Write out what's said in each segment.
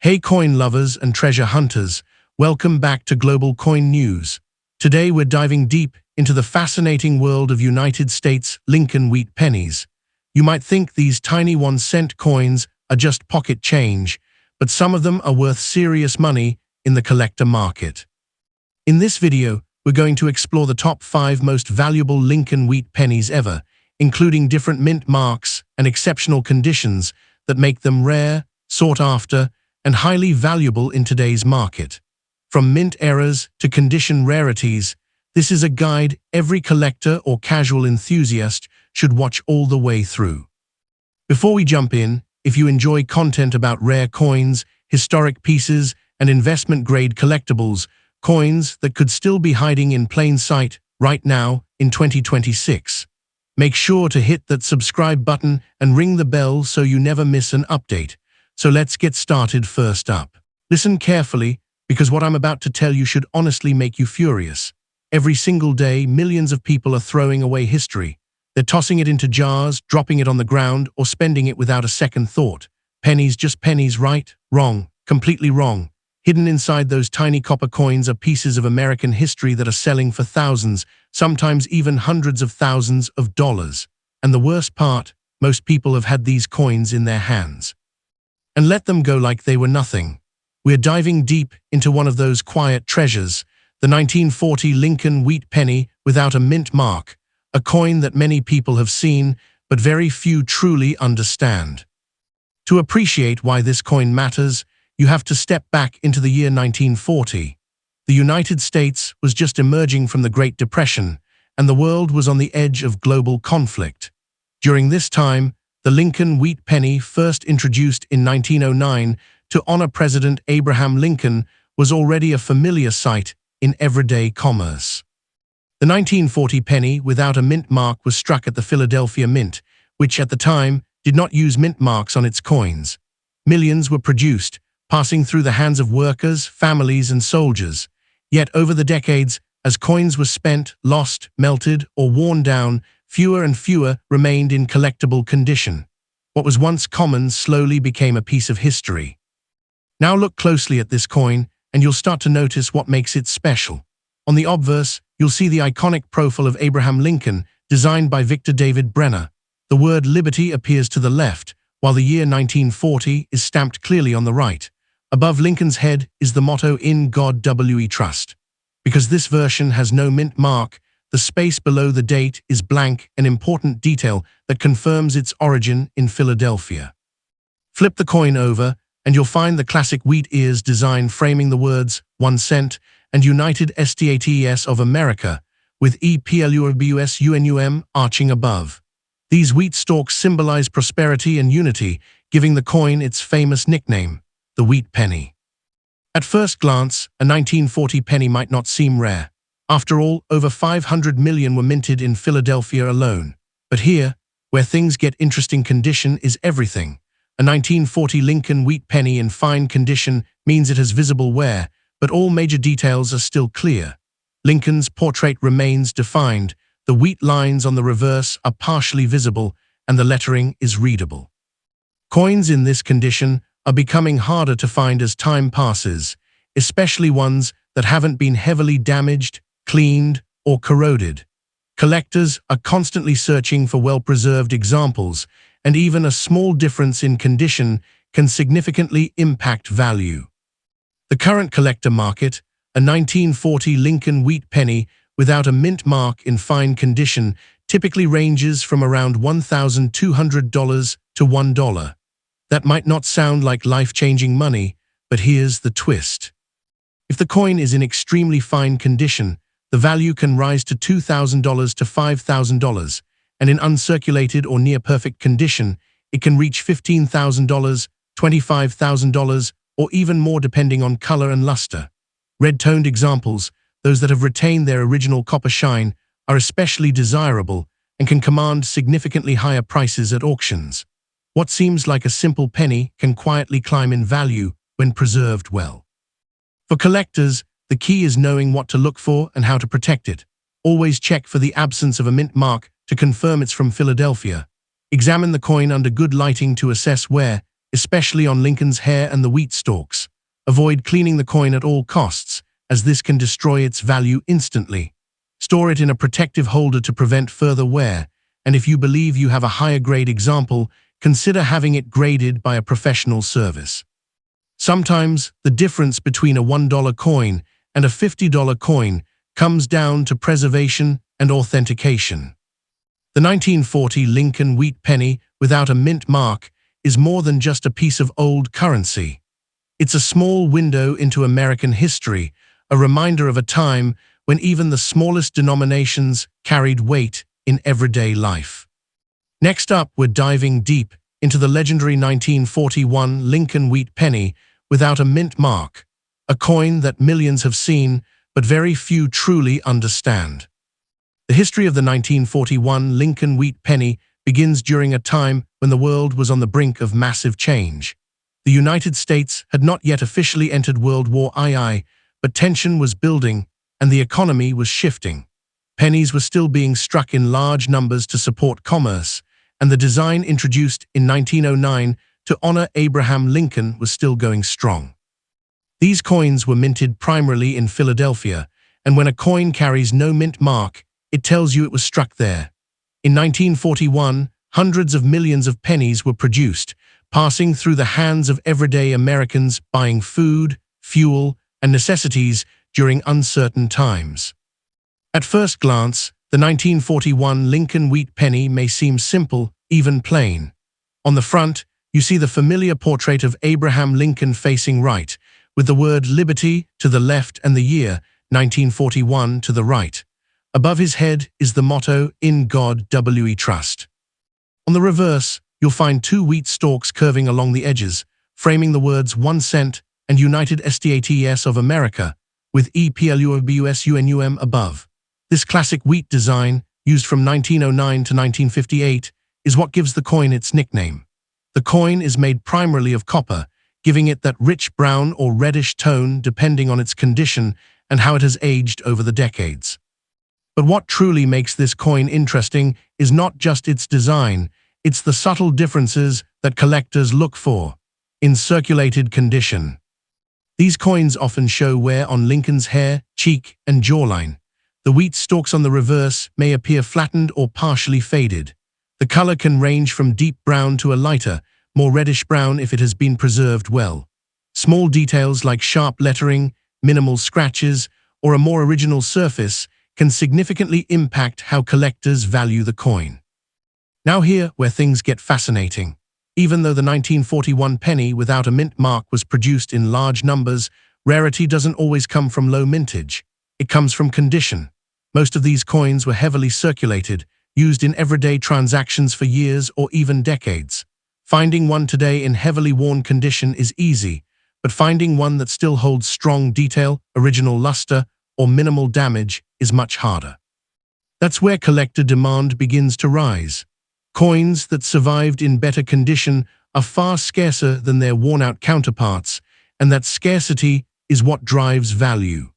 Hey coin lovers and treasure hunters, welcome back to Global Coin News. Today we're diving deep into the fascinating world of United States Lincoln Wheat Pennies. You might think these tiny 1-cent coins are just pocket change, but some of them are worth serious money in the collector market. In this video, we're going to explore the top 5 most valuable Lincoln Wheat Pennies ever, including different mint marks and exceptional conditions that make them rare, sought after, and highly valuable in today's market. From mint errors to condition rarities, this is a guide every collector or casual enthusiast should watch all the way through. Before we jump in, if you enjoy content about rare coins, historic pieces, and investment-grade collectibles, coins that could still be hiding in plain sight right now in 2026, make sure to hit that subscribe button and ring the bell so you never miss an update. So let's get started. First up. Listen carefully, because what I'm about to tell you should honestly make you furious. Every single day, millions of people are throwing away history. They're tossing it into jars, dropping it on the ground, or spending it without a second thought. Pennies, just pennies, right? Wrong. Completely wrong. Hidden inside those tiny copper coins are pieces of American history that are selling for thousands, sometimes even hundreds of thousands of dollars. And the worst part, most people have had these coins in their hands and let them go like they were nothing. We're diving deep into one of those quiet treasures, the 1940 Lincoln Wheat Penny without a mint mark, a coin that many people have seen, but very few truly understand. To appreciate why this coin matters, you have to step back into the year 1940. The United States was just emerging from the Great Depression, and the world was on the edge of global conflict. During this time, the Lincoln Wheat Penny, first introduced in 1909 to honor President Abraham Lincoln, was already a familiar sight in everyday commerce. The 1940 penny without a mint mark was struck at the Philadelphia Mint, which at the time did not use mint marks on its coins. Millions were produced, passing through the hands of workers, families, and soldiers. Yet over the decades, as coins were spent, lost, melted, or worn down, fewer and fewer remained in collectible condition. What was once common slowly became a piece of history. Now look closely at this coin, and you'll start to notice what makes it special. On the obverse, you'll see the iconic profile of Abraham Lincoln, designed by Victor David Brenner. The word liberty appears to the left, while the year 1940 is stamped clearly on the right. Above Lincoln's head is the motto, "In God We Trust." Because this version has no mint mark, the space below the date is blank, an important detail that confirms its origin in Philadelphia. Flip the coin over, and you'll find the classic wheat ears design framing the words 1 cent and United States of America, with EPLUBUSUNUM arching above. These wheat stalks symbolize prosperity and unity, giving the coin its famous nickname, the Wheat Penny. At first glance, a 1940 penny might not seem rare. After all, over 500 million were minted in Philadelphia alone. But here, where things get interesting, condition is everything. A 1940 Lincoln Wheat Penny in fine condition means it has visible wear, but all major details are still clear. Lincoln's portrait remains defined, the wheat lines on the reverse are partially visible, and the lettering is readable. Coins in this condition are becoming harder to find as time passes, especially ones that haven't been heavily damaged, cleaned, or corroded. Collectors are constantly searching for well-preserved examples, and even a small difference in condition can significantly impact value. The current collector market, a 1940 Lincoln Wheat Penny without a mint mark in fine condition, typically ranges from around $1,200 to $1. That might not sound like life-changing money, but here's the twist. If the coin is in extremely fine condition, the value can rise to $2,000 to $5,000, and in uncirculated or near-perfect condition, it can reach $15,000, $25,000, or even more depending on color and luster. Red-toned examples, those that have retained their original copper shine, are especially desirable and can command significantly higher prices at auctions. What seems like a simple penny can quietly climb in value when preserved well. For collectors, the key is knowing what to look for and how to protect it. Always check for the absence of a mint mark to confirm it's from Philadelphia. Examine the coin under good lighting to assess wear, especially on Lincoln's hair and the wheat stalks. Avoid cleaning the coin at all costs, as this can destroy its value instantly. Store it in a protective holder to prevent further wear, and if you believe you have a higher grade example, consider having it graded by a professional service. Sometimes, the difference between a $1 coin and a $50 coin comes down to preservation and authentication. The 1940 Lincoln Wheat Penny without a mint mark is more than just a piece of old currency. It's a small window into American history, a reminder of a time when even the smallest denominations carried weight in everyday life. Next up, we're diving deep into the legendary 1941 Lincoln Wheat Penny without a mint mark, a coin that millions have seen but very few truly understand. The history of the 1941 Lincoln Wheat Penny begins during a time when the world was on the brink of massive change. The United States had not yet officially entered World War II, but tension was building and the economy was shifting. Pennies were still being struck in large numbers to support commerce, and the design introduced in 1909 to honor Abraham Lincoln was still going strong. These coins were minted primarily in Philadelphia, and when a coin carries no mint mark, it tells you it was struck there. In 1941, hundreds of millions of pennies were produced, passing through the hands of everyday Americans buying food, fuel, and necessities during uncertain times. At first glance, the 1941 Lincoln Wheat Penny may seem simple, even plain. On the front, you see the familiar portrait of Abraham Lincoln facing right, with the word Liberty to the left and the year, 1941, to the right. Above his head is the motto, In God We Trust. On the reverse, you'll find two wheat stalks curving along the edges, framing the words 1 cent and United States of America, with EPLUBUSUNUM above. This classic wheat design, used from 1909 to 1958, is what gives the coin its nickname. The coin is made primarily of copper, giving it that rich brown or reddish tone depending on its condition and how it has aged over the decades. But what truly makes this coin interesting is not just its design, it's the subtle differences that collectors look for. In circulated condition. These coins often show wear on Lincoln's hair, cheek, and jawline. The wheat stalks on the reverse may appear flattened or partially faded. The color can range from deep brown to a lighter, more reddish brown if it has been preserved well. Small details like sharp lettering, minimal scratches, or a more original surface can significantly impact how collectors value the coin. Now here where things get fascinating. Even though the 1941 penny without a mint mark was produced in large numbers, rarity doesn't always come from low mintage. It comes from condition. Most of these coins were heavily circulated, used in everyday transactions for years or even decades. Finding one today in heavily worn condition is easy, but finding one that still holds strong detail, original luster, or minimal damage is much harder. That's where collector demand begins to rise. Coins that survived in better condition are far scarcer than their worn-out counterparts, and that scarcity is what drives value.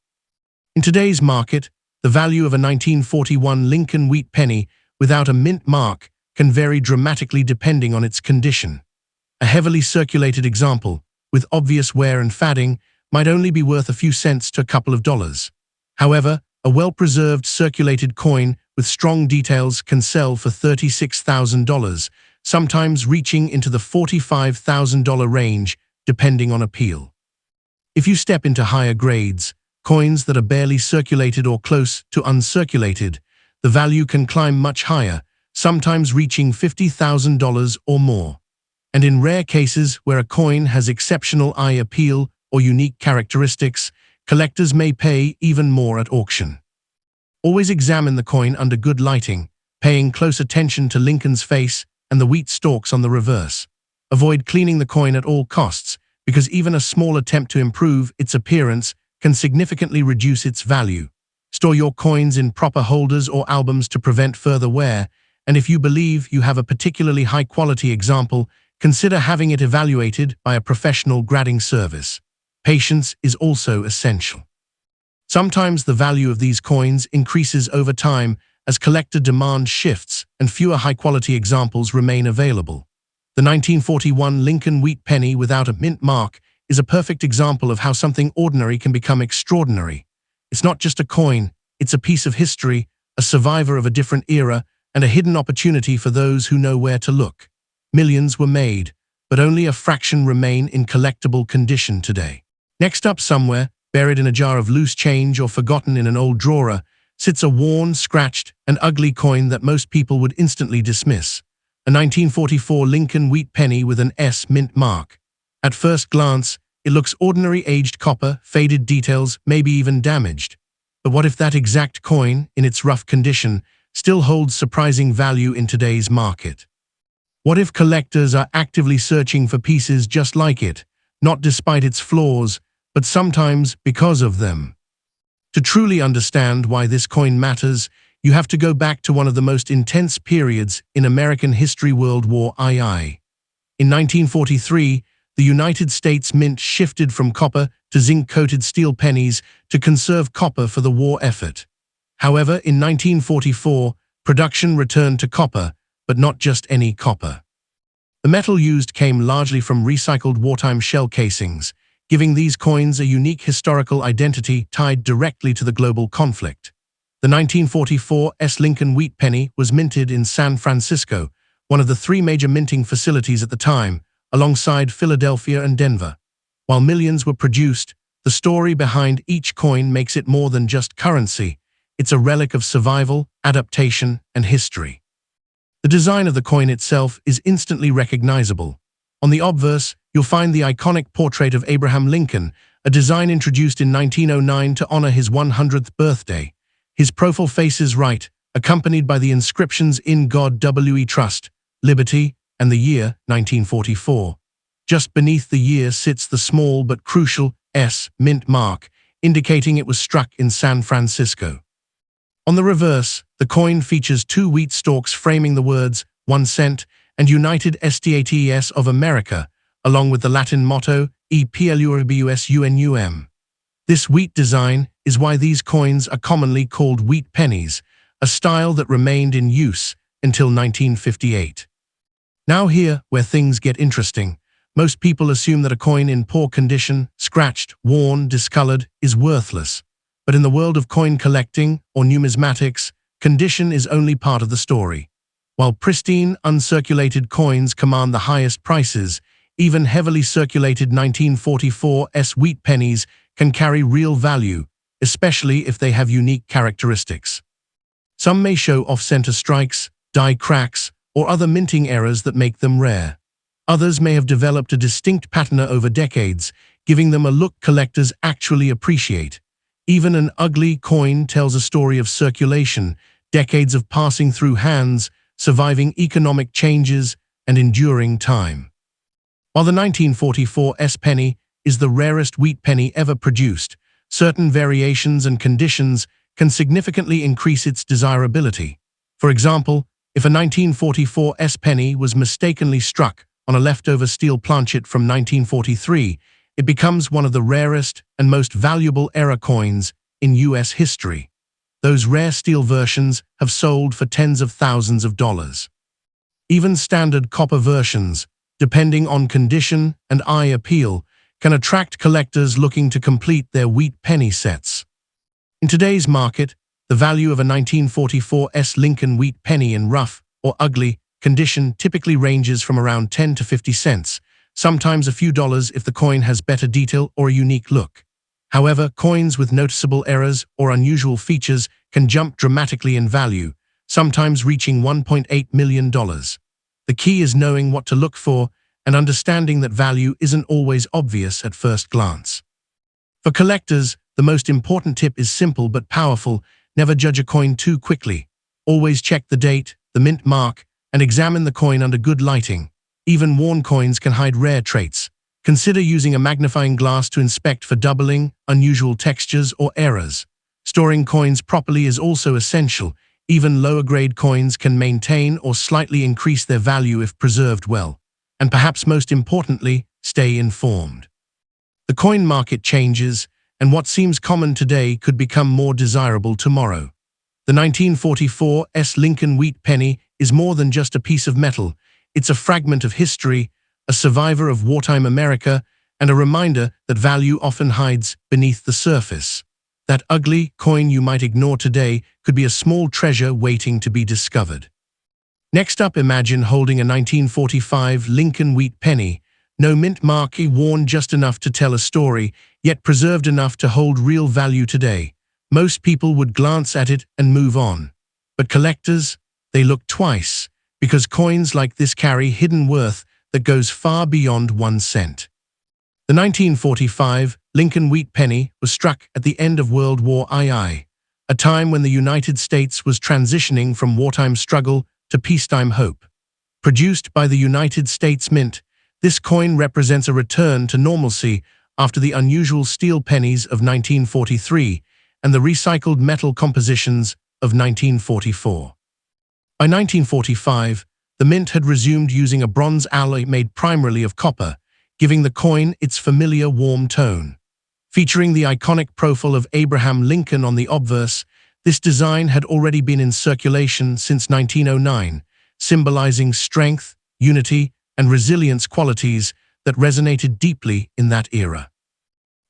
In today's market, the value of a 1941 Lincoln Wheat Penny without a mint mark can vary dramatically depending on its condition. A heavily circulated example, with obvious wear and fading, might only be worth a few cents to a couple of dollars. However, a well-preserved circulated coin with strong details can sell for $36,000, sometimes reaching into the $45,000 range, depending on appeal. If you step into higher grades, coins that are barely circulated or close to uncirculated, the value can climb much higher, sometimes reaching $50,000 or more. And in rare cases where a coin has exceptional eye appeal or unique characteristics, collectors may pay even more at auction. Always examine the coin under good lighting, paying close attention to Lincoln's face and the wheat stalks on the reverse. Avoid cleaning the coin at all costs, because even a small attempt to improve its appearance can significantly reduce its value. Store your coins in proper holders or albums to prevent further wear, and if you believe you have a particularly high-quality example, consider having it evaluated by a professional grading service. Patience is also essential. Sometimes the value of these coins increases over time as collector demand shifts and fewer high-quality examples remain available. The 1941 Lincoln Wheat Penny without a mint mark is a perfect example of how something ordinary can become extraordinary. It's not just a coin, it's a piece of history, a survivor of a different era, and a hidden opportunity for those who know where to look. Millions were made, but only a fraction remain in collectible condition today. Next up somewhere, buried in a jar of loose change or forgotten in an old drawer, sits a worn, scratched, and ugly coin that most people would instantly dismiss. A 1944 Lincoln Wheat Penny with an S mint mark. At first glance, it looks ordinary aged copper, faded details, maybe even damaged. But what if that exact coin, in its rough condition, still holds surprising value in today's market? What if collectors are actively searching for pieces just like it, not despite its flaws, but sometimes because of them? To truly understand why this coin matters, you have to go back to one of the most intense periods in American history, World War II. In 1943, the United States Mint shifted from copper to zinc-coated steel pennies to conserve copper for the war effort. However, in 1944, production returned to copper, but not just any copper. The metal used came largely from recycled wartime shell casings, giving these coins a unique historical identity tied directly to the global conflict. The 1944 Lincoln Wheat Penny was minted in San Francisco, one of the three major minting facilities at the time, alongside Philadelphia and Denver. While millions were produced, the story behind each coin makes it more than just currency. It's a relic of survival, adaptation, and history. The design of the coin itself is instantly recognizable. On the obverse, you'll find the iconic portrait of Abraham Lincoln, a design introduced in 1909 to honor his 100th birthday. His profile faces right, accompanied by the inscriptions "In God We Trust," "Liberty," and the year 1944. Just beneath the year sits the small but crucial S mint mark, indicating it was struck in San Francisco. On the reverse, the coin features two wheat stalks framing the words 1 cent and United States of America, along with the Latin motto E pluribus unum. This wheat design is why these coins are commonly called wheat pennies, a style that remained in use until 1958. Now here, where things get interesting, most people assume that a coin in poor condition, scratched, worn, discolored, is worthless. But in the world of coin collecting, or numismatics, condition is only part of the story. While pristine, uncirculated coins command the highest prices, even heavily circulated 1944 wheat pennies can carry real value, especially if they have unique characteristics. Some may show off-center strikes, die cracks, or other minting errors that make them rare. Others may have developed a distinct patina over decades, giving them a look collectors actually appreciate. Even an ugly coin tells a story of circulation, decades of passing through hands, surviving economic changes, and enduring time. While the 1944 penny is the rarest wheat penny ever produced, certain variations and conditions can significantly increase its desirability. For example, if a 1944 penny was mistakenly struck on a leftover steel planchet from 1943, it becomes one of the rarest and most valuable era coins in U.S. history. Those rare steel versions have sold for tens of thousands of dollars. Even standard copper versions, depending on condition and eye appeal, can attract collectors looking to complete their wheat penny sets. In today's market, the value of a 1944 Lincoln Wheat Penny in rough or ugly condition typically ranges from around 10 to 50 cents, sometimes a few dollars if the coin has better detail or a unique look. However, coins with noticeable errors or unusual features can jump dramatically in value, sometimes reaching $1.8 million. The key is knowing what to look for and understanding that value isn't always obvious at first glance. For collectors, the most important tip is simple but powerful: never judge a coin too quickly. Always check the date, the mint mark, and examine the coin under good lighting. Even worn coins can hide rare traits. Consider using a magnifying glass to inspect for doubling, unusual textures, or errors. Storing coins properly is also essential. Even lower-grade coins can maintain or slightly increase their value if preserved well. And perhaps most importantly, stay informed. The coin market changes, and what seems common today could become more desirable tomorrow. The 1944 Lincoln Wheat Penny is more than just a piece of metal. It's a fragment of history, a survivor of wartime America, and a reminder that value often hides beneath the surface. That ugly coin you might ignore today could be a small treasure waiting to be discovered. Next up, imagine holding a 1945 Lincoln Wheat Penny. No mint mark, worn just enough to tell a story, yet preserved enough to hold real value today. Most people would glance at it and move on. But collectors, they look twice, because coins like this carry hidden worth that goes far beyond 1 cent. The 1945 Lincoln Wheat Penny was struck at the end of World War II, a time when the United States was transitioning from wartime struggle to peacetime hope. Produced by the United States Mint, this coin represents a return to normalcy after the unusual steel pennies of 1943 and the recycled metal compositions of 1944. By 1945, the mint had resumed using a bronze alloy made primarily of copper, giving the coin its familiar warm tone. Featuring the iconic profile of Abraham Lincoln on the obverse, this design had already been in circulation since 1909, symbolizing strength, unity, and resilience qualities that resonated deeply in that era.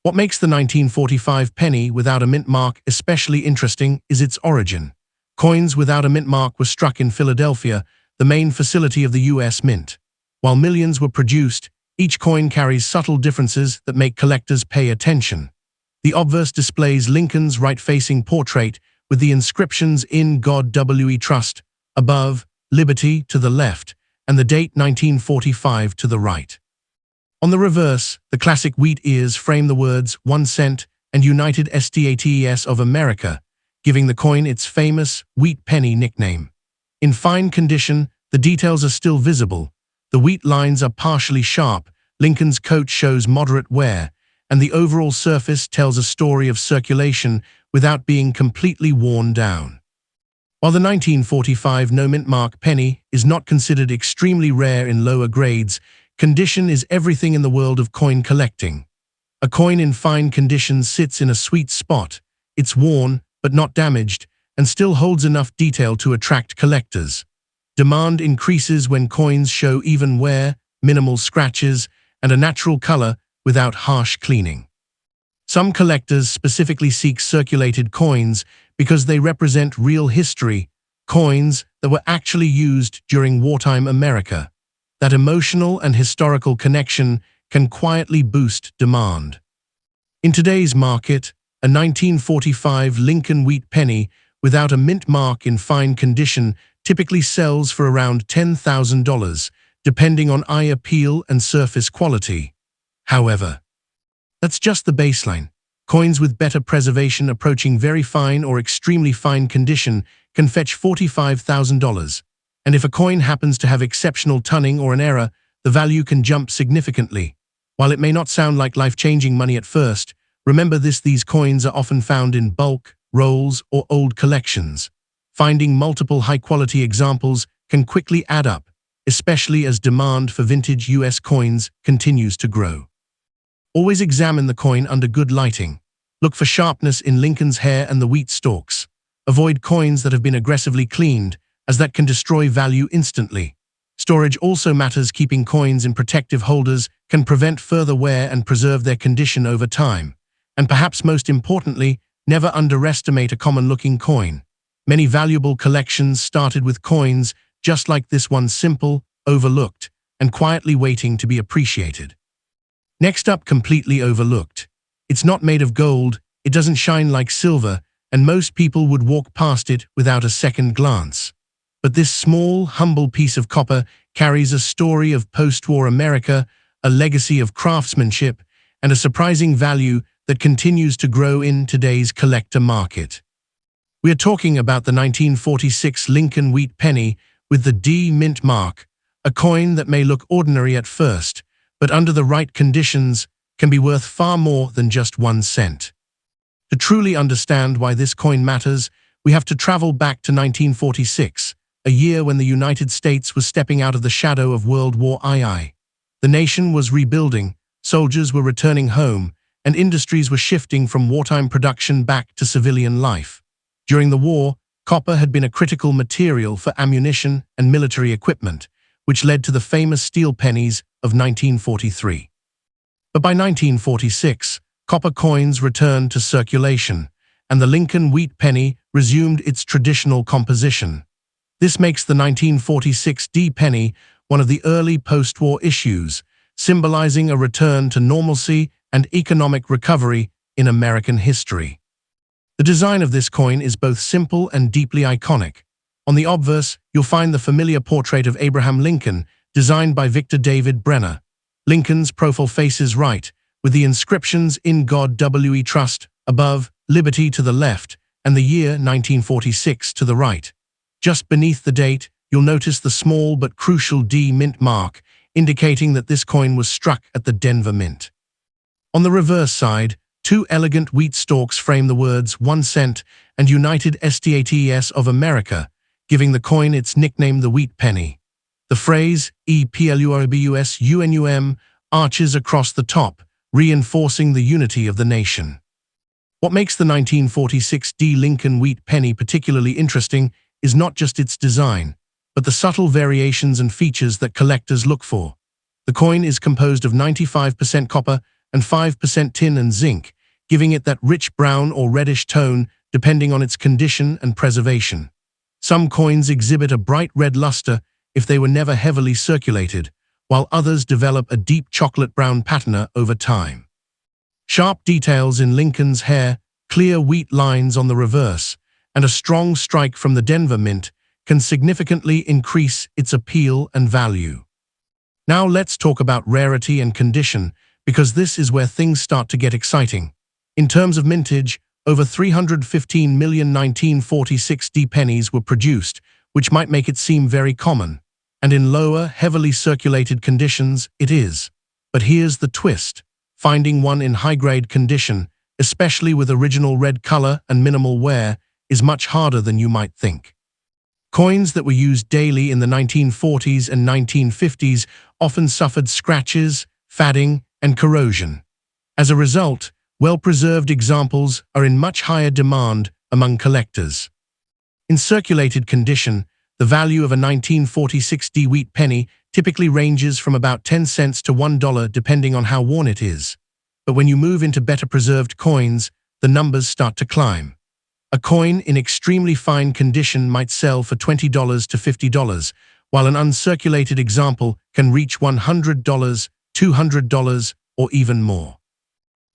What makes the 1945 penny without a mint mark especially interesting is its origin. Coins without a mint mark were struck in Philadelphia, the main facility of the U.S. Mint. While millions were produced, each coin carries subtle differences that make collectors pay attention. The obverse displays Lincoln's right-facing portrait with the inscriptions "In God We Trust" above, "Liberty" to the left, and the date 1945 to the right. On the reverse, the classic wheat ears frame the words 1 cent and United States of America, giving the coin its famous Wheat Penny nickname. In fine condition, the details are still visible. The wheat lines are partially sharp, Lincoln's coat shows moderate wear, and the overall surface tells a story of circulation without being completely worn down. While the 1945 no-mint mark penny is not considered extremely rare in lower grades, condition is everything in the world of coin collecting. A coin in fine condition sits in a sweet spot. It's worn, but not damaged, and still holds enough detail to attract collectors. Demand increases when coins show even wear, minimal scratches, and a natural color without harsh cleaning. Some collectors specifically seek circulated coins because they represent real history, coins that were actually used during wartime America. That emotional and historical connection can quietly boost demand. In today's market, a 1945 Lincoln Wheat Penny without a mint mark in fine condition typically sells for around $10,000, depending on eye appeal and surface quality. However, that's just the baseline. Coins with better preservation approaching very fine or extremely fine condition can fetch $45,000. And if a coin happens to have exceptional tunning or an error, the value can jump significantly. While it may not sound like life-changing money at first, remember these coins are often found in bulk, rolls, or old collections. Finding multiple high-quality examples can quickly add up, especially as demand for vintage US coins continues to grow. Always examine the coin under good lighting. Look for sharpness in Lincoln's hair and the wheat stalks. Avoid coins that have been aggressively cleaned, as that can destroy value instantly. Storage also matters. Keeping coins in protective holders can prevent further wear and preserve their condition over time. And perhaps most importantly, never underestimate a common-looking coin. Many valuable collections started with coins just like this one, simple, overlooked, and quietly waiting to be appreciated. Next up, completely overlooked. It's not made of gold, it doesn't shine like silver, and most people would walk past it without a second glance. But this small, humble piece of copper carries a story of post-war America, a legacy of craftsmanship, and a surprising value that continues to grow in today's collector market. We are talking about the 1946 Lincoln Wheat Penny with the D mint mark, a coin that may look ordinary at first, but under the right conditions can be worth far more than just 1 cent. To truly understand why this coin matters, we have to travel back to 1946, a year when the United States was stepping out of the shadow of World War II. The nation was rebuilding, soldiers were returning home, and industries were shifting from wartime production back to civilian life. During the war, copper had been a critical material for ammunition and military equipment, which led to the famous steel pennies of 1943. But by 1946, copper coins returned to circulation, and the Lincoln wheat penny resumed its traditional composition. This makes the 1946 D penny one of the early post-war issues, symbolizing a return to normalcy and economic recovery in American history. The design of this coin is both simple and deeply iconic. On the obverse, you'll find the familiar portrait of Abraham Lincoln, designed by Victor David Brenner. Lincoln's profile faces right, with the inscriptions "In God We Trust" above, "Liberty" to the left, and the year 1946 to the right. Just beneath the date, you'll notice the small but crucial D mint mark, indicating that this coin was struck at the Denver Mint. On the reverse side, two elegant wheat stalks frame the words 1 cent and United States of America, giving the coin its nickname the Wheat Penny. The phrase EPLURBUSUNUM arches across the top, reinforcing the unity of the nation. What makes the 1946 D Lincoln Wheat Penny particularly interesting is not just its design, but the subtle variations and features that collectors look for. The coin is composed of 95% copper and 5% tin and zinc, giving it that rich brown or reddish tone depending on its condition and preservation. Some coins exhibit a bright red luster if they were never heavily circulated, while others develop a deep chocolate brown patina over time. Sharp details in Lincoln's hair, clear wheat lines on the reverse, and a strong strike from the Denver Mint can significantly increase its appeal and value. Now let's talk about rarity and condition, because this is where things start to get exciting. In terms of mintage, over 315 million 1946 D pennies were produced, which might make it seem very common. And in lower, heavily circulated conditions, it is. But here's the twist. Finding one in high-grade condition, especially with original red color and minimal wear, is much harder than you might think. Coins that were used daily in the 1940s and 1950s often suffered scratches, fading, and corrosion. As a result, well-preserved examples are in much higher demand among collectors. In circulated condition, the value of a 1946 D wheat penny typically ranges from about 10 cents to $1 depending on how worn it is. But when you move into better preserved coins, the numbers start to climb. A coin in extremely fine condition might sell for $20 to $50, while an uncirculated example can reach $100, $200, or even more.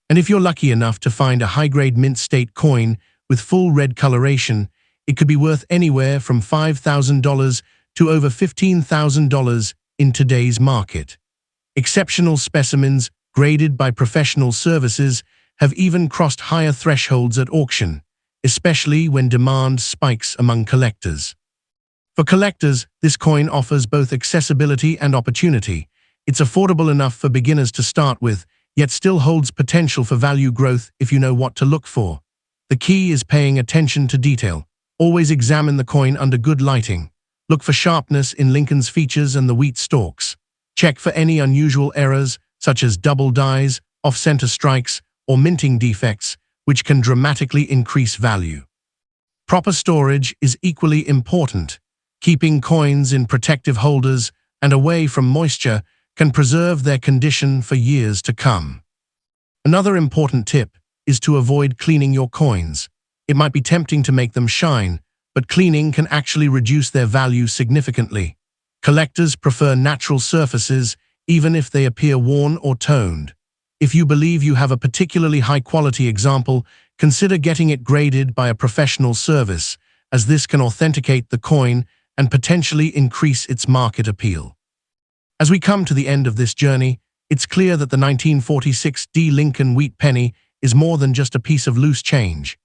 And if you're lucky enough to find a high-grade mint state coin with full red coloration, it could be worth anywhere from $5,000 to over $15,000 in today's market. Exceptional specimens, graded by professional services, have even crossed higher thresholds at auction, especially when demand spikes among collectors. For collectors, this coin offers both accessibility and opportunity. It's affordable enough for beginners to start with, yet still holds potential for value growth if you know what to look for. The key is paying attention to detail. Always examine the coin under good lighting. Look for sharpness in Lincoln's features and the wheat stalks. Check for any unusual errors, such as double dies, off-center strikes, or minting defects, which can dramatically increase value. Proper storage is equally important. Keeping coins in protective holders and away from moisture can preserve their condition for years to come. Another important tip is to avoid cleaning your coins. It might be tempting to make them shine, but cleaning can actually reduce their value significantly. Collectors prefer natural surfaces, even if they appear worn or toned. If you believe you have a particularly high-quality example, consider getting it graded by a professional service, as this can authenticate the coin and potentially increase its market appeal. As we come to the end of this journey, it's clear that the 1946 D Lincoln Wheat Penny is more than just a piece of loose change.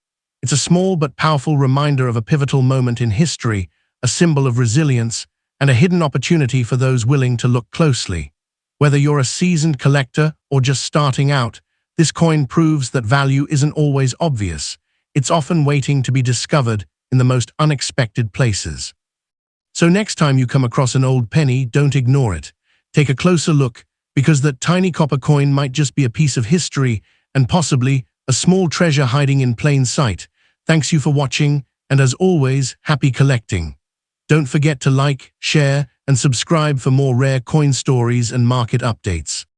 It's a small but powerful reminder of a pivotal moment in history, a symbol of resilience, and a hidden opportunity for those willing to look closely. Whether you're a seasoned collector or just starting out, this coin proves that value isn't always obvious. It's often waiting to be discovered in the most unexpected places. So next time you come across an old penny, don't ignore it. Take a closer look, because that tiny copper coin might just be a piece of history and possibly a small treasure hiding in plain sight. Thanks you for watching, and as always, happy collecting. Don't forget to like, share, and subscribe for more rare coin stories and market updates.